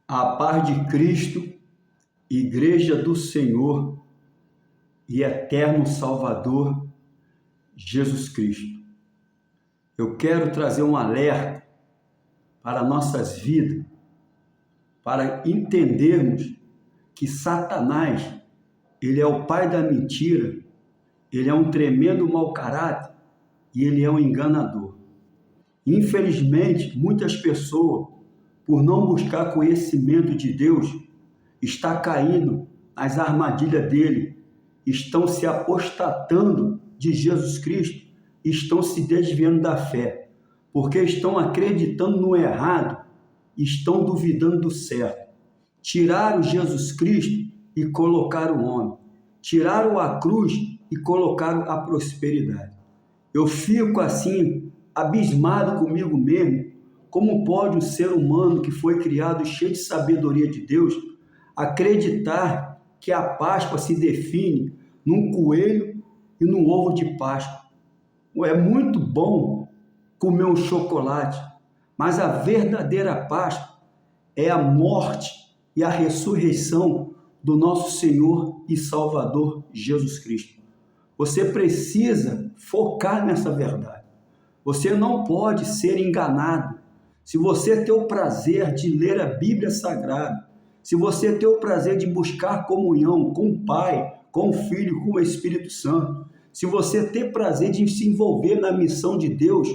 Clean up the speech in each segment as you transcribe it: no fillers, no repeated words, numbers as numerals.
A paz de Cristo, Igreja do Senhor e Eterno Salvador, Jesus Cristo. Eu quero trazer um alerta para nossas vidas, para entendermos que Satanás, ele é o pai da mentira, ele é um tremendo mau caráter e ele é um enganador. Infelizmente, muitas pessoas, por não buscar conhecimento de Deus, está caindo nas armadilhas dele, estão se apostatando de Jesus Cristo, estão se desviando da fé, porque estão acreditando no errado, estão duvidando do certo. Tiraram Jesus Cristo e colocaram o homem, tiraram a cruz e colocaram a prosperidade. Eu fico assim, abismado comigo mesmo, como pode um ser humano que foi criado cheio de sabedoria de Deus acreditar que a Páscoa se define num coelho e num ovo de Páscoa. É muito bom comer um chocolate, mas a verdadeira Páscoa é a morte e a ressurreição do nosso Senhor e Salvador Jesus Cristo. Você precisa focar nessa verdade. Você não pode ser enganado. Se você tem o prazer de ler a Bíblia Sagrada, se você tem o prazer de buscar comunhão com o Pai, com o Filho, com o Espírito Santo, se você tem prazer de se envolver na missão de Deus,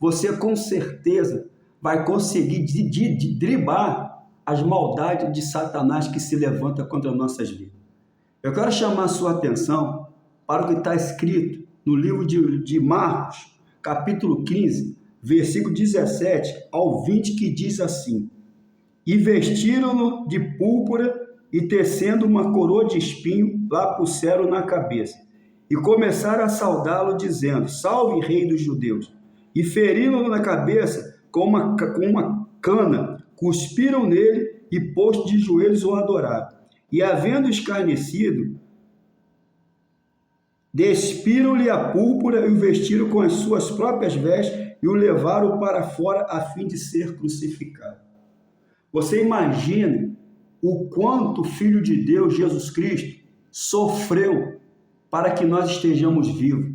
você com certeza vai conseguir driblar as maldades de Satanás que se levanta contra nossas vidas. Eu quero chamar a sua atenção para o que está escrito no livro de Marcos, capítulo 15, versículo 17 ao 20, que diz assim: E vestiram-no de púrpura e tecendo uma coroa de espinho lá puseram na cabeça. E começaram a saudá-lo, dizendo: Salve, Rei dos Judeus! E feriram-no na cabeça com uma cana, cuspiram nele e, posto de joelhos, o adoraram. E, havendo escarnecido, despiram-lhe a púrpura e o vestiram com as suas próprias vestes e o levaram para fora a fim de ser crucificado. Você imagina o quanto o Filho de Deus, Jesus Cristo, sofreu para que nós estejamos vivos.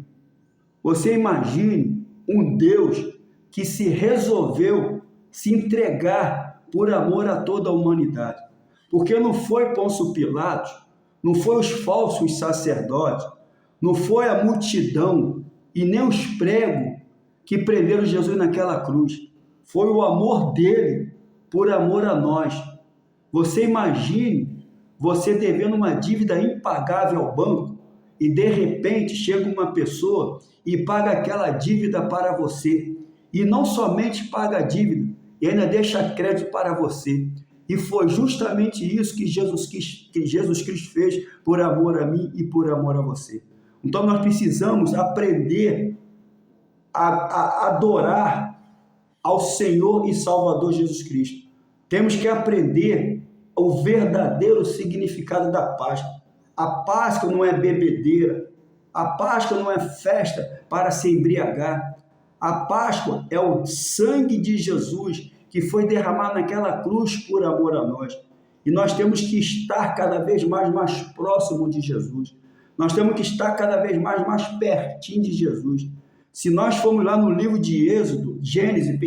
Você imagine um Deus que se resolveu se entregar por amor a toda a humanidade. Porque não foi Pôncio Pilatos, não foi os falsos sacerdotes, não foi a multidão e nem os pregos que prenderam Jesus naquela cruz. Foi o amor dele por amor a nós. Você imagine você devendo uma dívida impagável ao banco e de repente chega uma pessoa e paga aquela dívida para você. E não somente paga a dívida, e ainda deixa crédito para você. E foi justamente isso que Jesus Cristo fez por amor a mim e por amor a você. Então nós precisamos aprender a adorar ao Senhor e Salvador Jesus Cristo. Temos que aprender o verdadeiro significado da Páscoa. A Páscoa não é bebedeira, a Páscoa não é festa para se embriagar. A Páscoa é o sangue de Jesus que foi derramado naquela cruz por amor a nós. E nós temos que estar cada vez mais próximo de Jesus. Nós temos que estar cada vez mais pertinho de Jesus. Se nós formos lá no livro de Gênesis,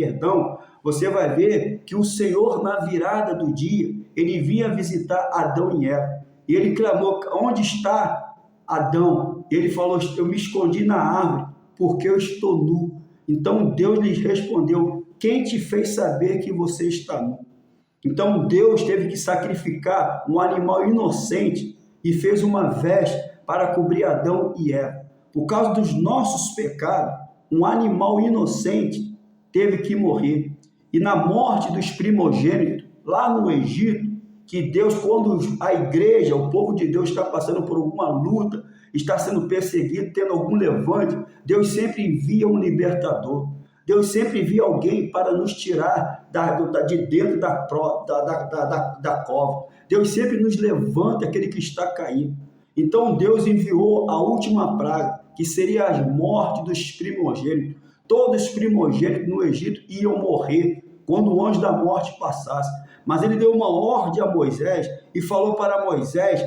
você vai ver que o Senhor, na virada do dia, ele vinha visitar Adão e Eva. E ele clamou: onde está Adão? Ele falou: eu me escondi na árvore, porque eu estou nu. Então Deus lhes respondeu: quem te fez saber que você está nu? Então Deus teve que sacrificar um animal inocente e fez uma veste para cobrir Adão e Eva. Por causa dos nossos pecados, um animal inocente teve que morrer. E na morte dos primogênitos, lá no Egito, que Deus, quando a igreja, o povo de Deus está passando por alguma luta, está sendo perseguido, tendo algum levante, Deus sempre envia um libertador. Deus sempre envia alguém para nos tirar de dentro da cova. Deus sempre nos levanta aquele que está caído. Então Deus enviou a última praga, que seria a morte dos primogênitos. Todos os primogênitos no Egito iam morrer quando o anjo da morte passasse. Mas ele deu uma ordem a Moisés e falou para Moisés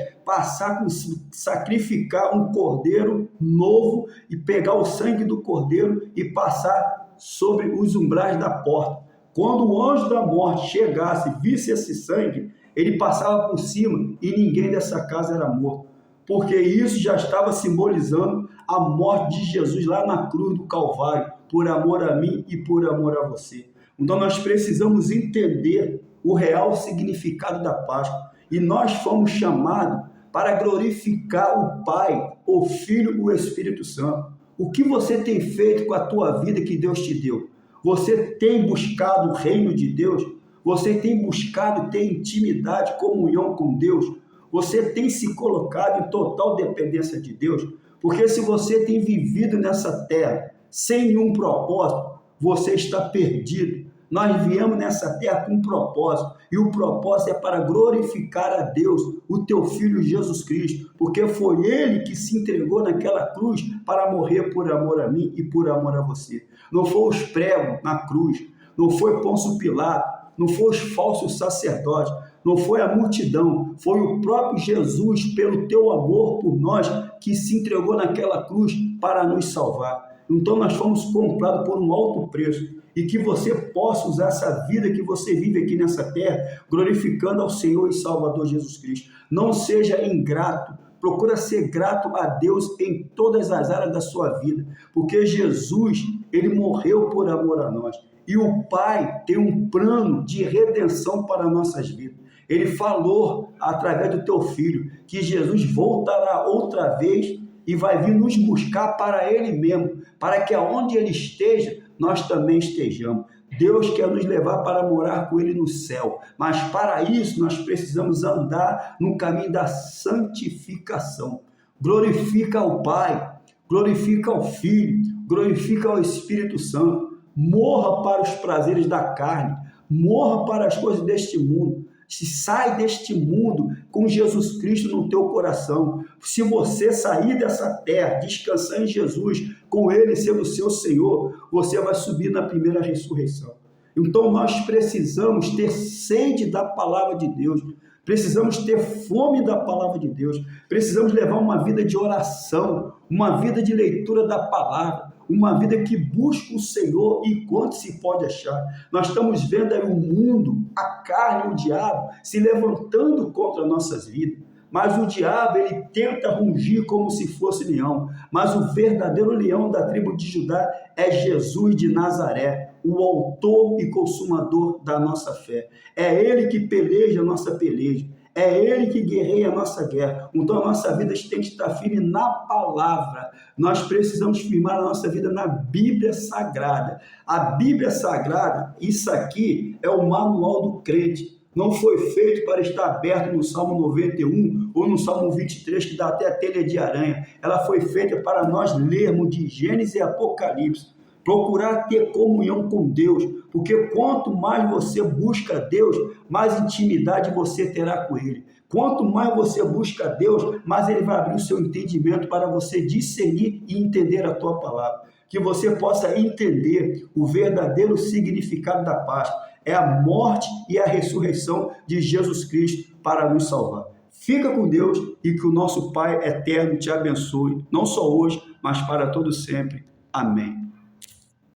sacrificar um cordeiro novo e pegar o sangue do cordeiro e passar sobre os umbrais da porta. Quando o anjo da morte chegasse e visse esse sangue, ele passava por cima e ninguém dessa casa era morto. Porque isso já estava simbolizando a morte de Jesus lá na cruz do Calvário, por amor a mim e por amor a você. Então nós precisamos entender o real significado da Páscoa. E nós fomos chamados para glorificar o Pai, o Filho e o Espírito Santo. O que você tem feito com a tua vida que Deus te deu? Você tem buscado o reino de Deus? Você tem buscado ter intimidade, comunhão com Deus? Você tem se colocado em total dependência de Deus? Porque se você tem vivido nessa terra sem nenhum propósito, você está perdido. Nós viemos nessa terra com um propósito, e o propósito é para glorificar a Deus, o teu Filho Jesus Cristo, porque foi Ele que se entregou naquela cruz para morrer por amor a mim e por amor a você. Não foi os pregos na cruz, não foi Pôncio Pilato, não foi os falsos sacerdotes, não foi a multidão, foi o próprio Jesus, pelo teu amor por nós, que se entregou naquela cruz para nos salvar. Então nós fomos comprados por um alto preço, e que você possa usar essa vida que você vive aqui nessa terra, glorificando ao Senhor e Salvador Jesus Cristo. Não seja ingrato, procura ser grato a Deus em todas as áreas da sua vida, porque Jesus, ele morreu por amor a nós, e o Pai tem um plano de redenção para nossas vidas. Ele falou através do teu Filho que Jesus voltará outra vez e vai vir nos buscar para Ele mesmo, para que aonde Ele esteja, nós também estejamos. Deus quer nos levar para morar com Ele no céu, mas para isso nós precisamos andar no caminho da santificação. Glorifica ao Pai, glorifica ao Filho, glorifica ao Espírito Santo. Morra para os prazeres da carne, morra para as coisas deste mundo. Sai deste mundo com Jesus Cristo no teu coração. Se você sair dessa terra, descansar em Jesus, com Ele sendo o seu Senhor, você vai subir na primeira ressurreição. Então nós precisamos ter sede da palavra de Deus, precisamos ter fome da palavra de Deus, precisamos levar uma vida de oração, uma vida de leitura da palavra, uma vida que busca o Senhor enquanto se pode achar. Nós estamos vendo aí o mundo, a carne, o diabo se levantando contra nossas vidas, mas o diabo ele tenta rugir como se fosse leão, mas o verdadeiro leão da tribo de Judá é Jesus de Nazaré, o autor e consumador da nossa fé. É Ele que peleja a nossa peleja, é Ele que guerreia a nossa guerra. Então a nossa vida tem que estar firme na palavra. Nós precisamos firmar a nossa vida na Bíblia Sagrada. A Bíblia Sagrada, isso aqui é o manual do crente. Não foi feito para estar aberto no Salmo 91 ou no Salmo 23, que dá até a telha de aranha. Ela foi feita para nós lermos de Gênesis e Apocalipse. Procurar ter comunhão com Deus, porque quanto mais você busca Deus, mais intimidade você terá com Ele. Quanto mais você busca Deus, mais Ele vai abrir o seu entendimento para você discernir e entender a tua palavra. Que você possa entender o verdadeiro significado da Páscoa. É a morte e a ressurreição de Jesus Cristo para nos salvar. Fica com Deus e que o nosso Pai eterno te abençoe, não só hoje, mas para todo sempre. Amém.